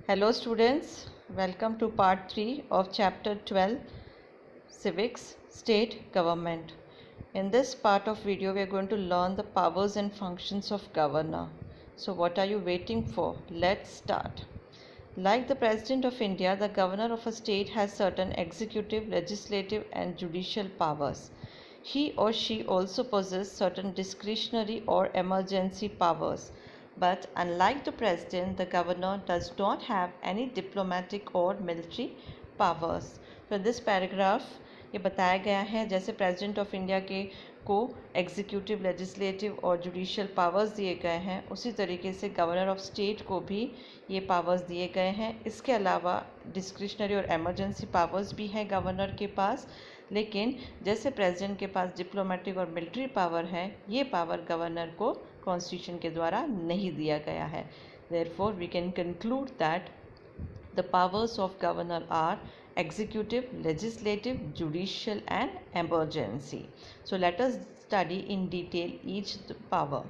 Hello students, welcome to part 3 of chapter 12 Civics State Government. In this part of video we are going to learn the powers and functions of governor. So what are you waiting for? Let's start. Like the President of India, the governor of a state has certain executive, legislative and judicial powers. He or she also possesses certain discretionary or emergency powers. But unlike the president, the governor does not have any diplomatic or military powers. So this paragraph ये बताया गया है जैसे president of India के को executive legislative और judicial powers दिए गए हैं, उसी तरीके से गवर्नर ऑफ स्टेट को भी ये पावर्स दिए गए हैं। इसके अलावा डिस्क्रिशनरी और इमरजेंसी पावर्स भी हैं गवर्नर के पास, लेकिन जैसे प्रेसिडेंट के पास डिप्लोमेटिक और मिलिट्री पावर है, ये पावर गवर्नर को कॉन्स्टिट्यूशन के द्वारा नहीं दिया गया है। Therefore we can conclude that the powers of governor are executive, legislative, judicial and emergency. So let us study in detail each power.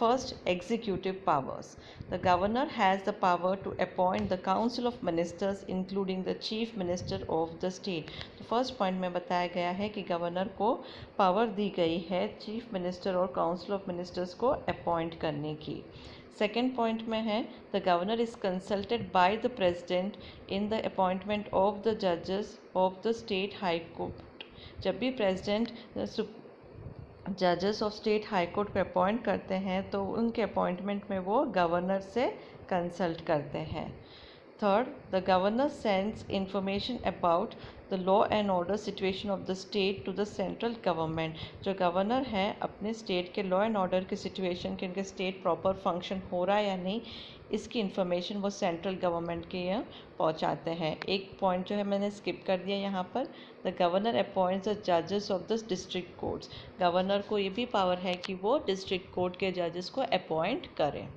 First, executive powers. The governor has the power to appoint the council of ministers including the chief minister of the state. तो first point में बताया गया है कि governor को power दी गई है चीफ मिनिस्टर और काउंसिल ऑफ मिनिस्टर्स को अपॉइंट करने की। सेकेंड पॉइंट में है the governor is consulted by the president in the appointment of the जजेस of the state high court. जब भी प्रेसिडेंट जजेस ऑफ स्टेट हाई कोर्ट को अपॉइंट करते हैं तो उनके अपॉइंटमेंट में वो गवर्नर से कंसल्ट करते हैं। Third, the governor sends information about the law and order situation of the state to the central government. जो गवर्नर है अपने स्टेट के लॉ एंड ऑर्डर की सिचुएशन के उनके स्टेट प्रॉपर फंक्शन हो रहा है या नहीं, इसकी इन्फॉर्मेशन वो सेंट्रल गवर्नमेंट के यहाँ पहुँचाते हैं। एक पॉइंट जो है मैंने स्किप कर दिया यहाँ पर, द गवर्नर अपॉइंट्स द जजेस of the district courts. Governor को ये भी पावर है कि वो डिस्ट्रिक्ट कोर्ट के जजेस को अपॉइंट करें।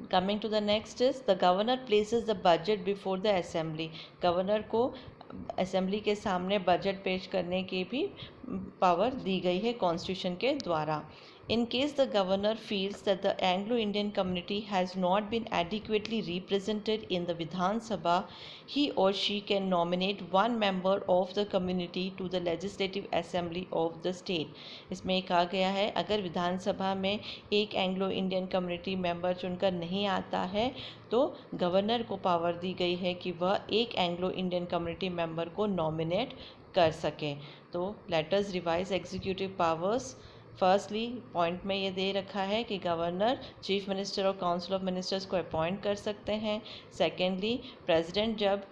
Coming to the next is the governor places the budget before the assembly. Governor को असेंबली के सामने बजट पेश करने की भी पावर दी गई है कॉन्स्टिट्यूशन के द्वारा। In case the governor feels that the Anglo-Indian community has not been adequately represented in the Vidhan Sabha, he or she can nominate one member of the community to the Legislative Assembly of the state. इसमें कहा गया है अगर विधान सभा में एक Anglo Indian community member चुनकर नहीं आता है तो गवर्नर को पावर दी गई है कि वह एक एंग्लो इंडियन कम्युनिटी मेंबर को नॉमिनेट कर सकें। तो let us revise executive powers. Firstly point में ये दे रखा है कि गवर्नर चीफ मिनिस्टर और काउंसिल ऑफ मिनिस्टर्स को अपॉइंट कर सकते हैं। सेकेंडली, प्रेसिडेंट जब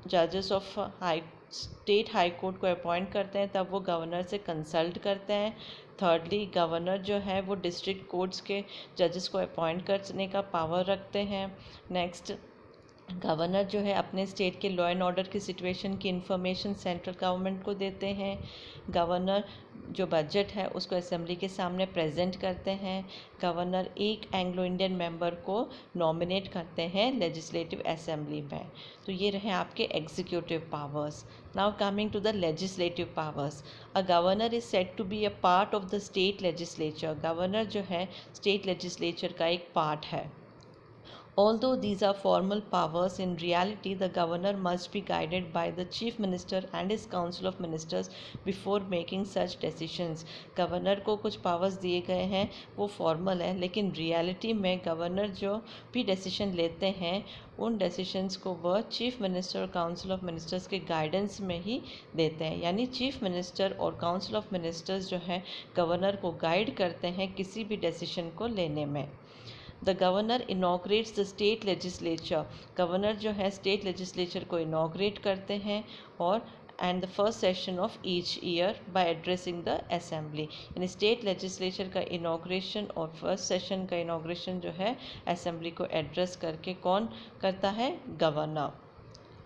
जजेस ऑफ स्टेट हाई कोर्ट को अपॉइंट करते हैं तब वो गवर्नर से कंसल्ट करते हैं। थर्डली, गवर्नर जो है वो डिस्ट्रिक्ट कोर्ट्स के जजेस को अपॉइंट करने का पावर रखते हैं। नेक्स्ट, गवर्नर जो है अपने स्टेट के लॉ एंड ऑर्डर की सिचुएशन की इन्फॉर्मेशन सेंट्रल गवर्नमेंट को देते हैं। गवर्नर जो बजट है उसको असेंबली के सामने प्रेजेंट करते हैं। गवर्नर एक एंग्लो इंडियन मेंबर को नॉमिनेट करते हैं लेजिस्लेटिव असेंबली में। तो ये रहे आपके executive powers. Now coming to the legislative powers. A governor is said to be a part of the state legislature. Governor जो है स्टेट लेजिस्लेचर का एक पार्ट है। Although these are formal powers, in reality the governor must be guided by the chief minister and his council of ministers before making such decisions. Governor को कुछ powers दिए गए हैं वो फॉर्मल है, लेकिन रियलिटी में गवर्नर जो भी डिसीजन लेते हैं उन डिसीजंस को वह चीफ मिनिस्टर और काउंसिल ऑफ मिनिस्टर्स के गाइडेंस में ही देते हैं। यानी चीफ मिनिस्टर और काउंसिल ऑफ मिनिस्टर्स जो है गवर्नर को गाइड करते हैं किसी भी डिसीजन को लेने में। The governor inaugurates the state legislature. Governor जो है स्टेट लेजिस्लेचर को इनाग्रेट करते हैं और and the first session of each year by addressing the assembly. यानी स्टेट लेजिस्लेचर का इनाग्रेशन और फर्स्ट सेशन का इनाग्रेशन जो है असेंबली को एड्रेस करके कौन करता है? Governor.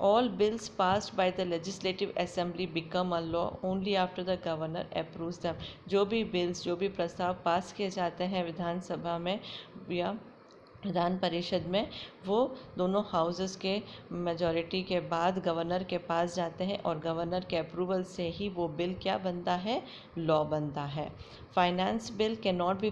All bills passed by the legislative assembly become a law only after the governor approves them. जो भी बिल्स जो भी प्रस्ताव पास किए जाते हैं विधानसभा में या विधान परिषद में वो दोनों हाउसेस के मेजॉरिटी के बाद गवर्नर के पास जाते हैं और गवर्नर के अप्रूवल से ही वो बिल क्या बनता है? लॉ बनता है। Finance bill can not be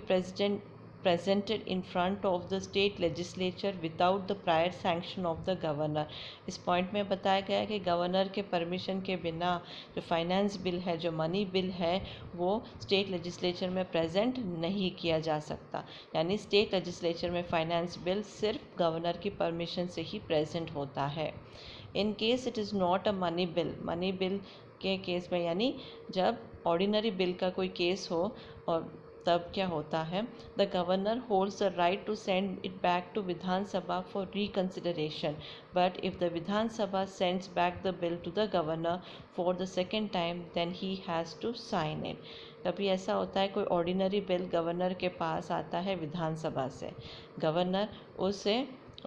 presented in front of the state legislature without the prior sanction of the governor। इस पॉइंट में बताया गया है कि गवर्नर के परमिशन के बिना जो फाइनेंस बिल है, जो मनी बिल है, वो स्टेट लेजिस्लेचर में प्रेजेंट नहीं किया जा सकता। यानी स्टेट लेजिस्लेचर में फाइनेंस बिल सिर्फ गवर्नर की परमिशन से ही प्रेजेंट होता है। In case it is not a money bill के केस में, यानी जब ऑर्डिनरी बिल का कोई केस हो और तब क्या होता है, the governor holds the right to send it back to Vidhan Sabha for reconsideration, but if the Vidhan Sabha sends back the bill to the governor for the second time then he has to sign it. कभी ऐसा होता है कोई ordinary bill governor के पास आता है विधानसभा से, governor उसे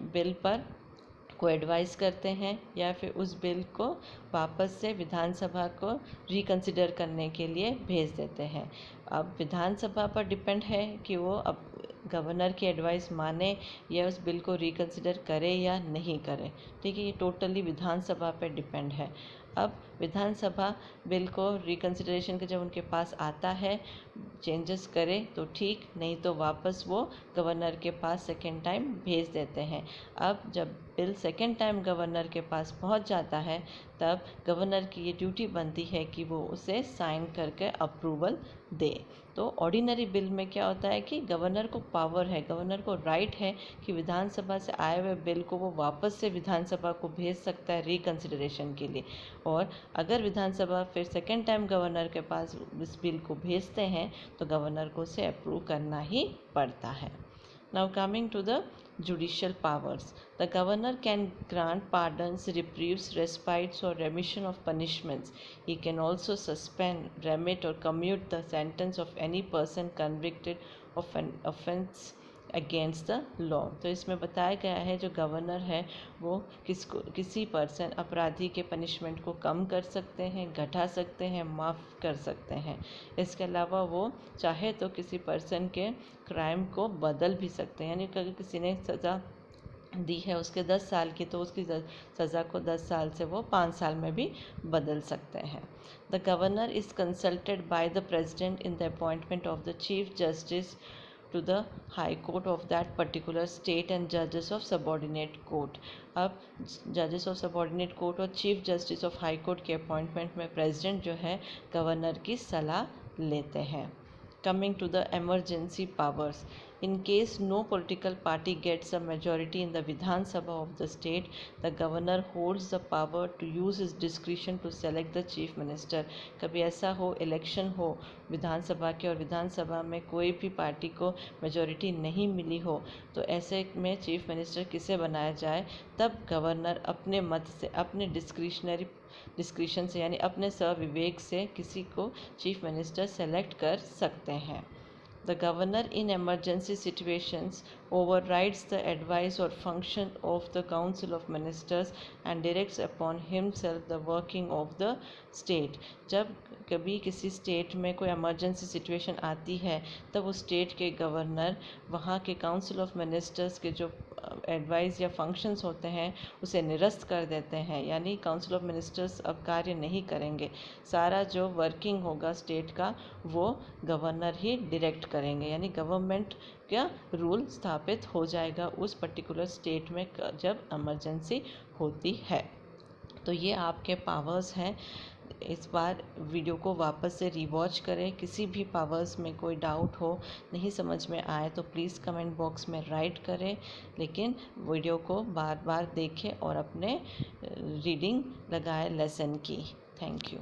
बिल पर को एडवाइस करते हैं या फिर उस बिल को वापस से विधानसभा को रिकंसिडर करने के लिए भेज देते हैं। अब विधानसभा पर डिपेंड है कि वो अब गवर्नर की एडवाइस माने या उस बिल को रिकंसिडर करे या नहीं करे। ठीक है, ये टोटली विधानसभा पर डिपेंड है। अब विधानसभा बिल को रिकंसिडरेशन के जब उनके पास आता है, चेंजेस करे तो ठीक, नहीं तो वापस वो गवर्नर के पास सेकेंड टाइम भेज देते हैं। अब जब बिल सेकेंड टाइम गवर्नर के पास पहुंच जाता है, तब गवर्नर की ये ड्यूटी बनती है कि वो उसे साइन करके अप्रूवल दे। तो ऑर्डिनरी बिल में क्या होता है कि गवर्नर को पावर है, गवर्नर को राइट है कि विधानसभा से आए हुए बिल को वो वापस से विधानसभा को भेज सकता है रिकंसिडरेशन के लिए। और अगर विधानसभा फिर सेकेंड टाइम गवर्नर के पास इस बिल को भेजते हैं तो गवर्नर को उसे अप्रूव करना ही पड़ता है। Now coming to the judicial powers, the governor can grant pardons, reprieves, respites or remission of punishments. He can also suspend, remit or commute the sentence of any person convicted of an offense against the law. तो इसमें बताया गया है जो governor है वो किसी person अपराधी के पनिशमेंट को कम कर सकते हैं, घटा सकते हैं, माफ़ कर सकते हैं। इसके अलावा वो चाहे तो किसी पर्सन के क्राइम को बदल भी सकते हैं, यानी अगर किसी ने सज़ा दी है उसके 10 साल की, तो उसकी सज़ा को 10 साल से वो 5 साल में भी बदल सकते हैं। The governor is consulted by the president in the appointment of the chief justice to the high court of that particular state and judges of subordinate court। अब जजेस ऑफ सबॉर्डिनेट कोर्ट और chief justice of high court के appointment में president जो है governor की सलाह लेते हैं। Coming to the emergency powers, in case no political party gets a majority in the Vidhan Sabha of the state, the governor holds the power to use his discretion to select the chief minister। कभी ऐसा हो, election हो विधानसभा के और विधानसभा में कोई भी party को मेजॉरिटी नहीं मिली हो, तो ऐसे में चीफ मिनिस्टर किसे बनाया जाए, तब गवर्नर अपने मत से, अपने डिस्क्रिशन से, यानी अपने स्वविवेक से किसी को चीफ मिनिस्टर सेलेक्ट कर सकते हैं। The governor in emergency situations overrides the advice or function of the council of ministers and directs upon himself the working of the state। जब कभी किसी स्टेट में कोई इमरजेंसी सिचुएशन आती है, तब उस स्टेट के गवर्नर वहाँ के काउंसिल ऑफ मिनिस्टर्स के जो एडवाइस या फंक्शंस होते हैं उसे निरस्त कर देते हैं, यानी काउंसिल ऑफ मिनिस्टर्स अब कार्य नहीं करेंगे। सारा जो वर्किंग होगा स्टेट का वो गवर्नर ही डायरेक्ट करेंगे, यानी गवर्नमेंट का रूल स्थापित हो जाएगा उस पर्टिकुलर स्टेट में जब इमरजेंसी होती है। तो ये आपके पावर्स हैं। इस बार वीडियो को वापस से रिवॉच करें। किसी भी पावर्स में कोई डाउट हो, नहीं समझ में आए तो प्लीज़ कमेंट बॉक्स में राइट करें, लेकिन वीडियो को बार बार देखें और अपने रीडिंग लगाएं लेसन की। Thank you.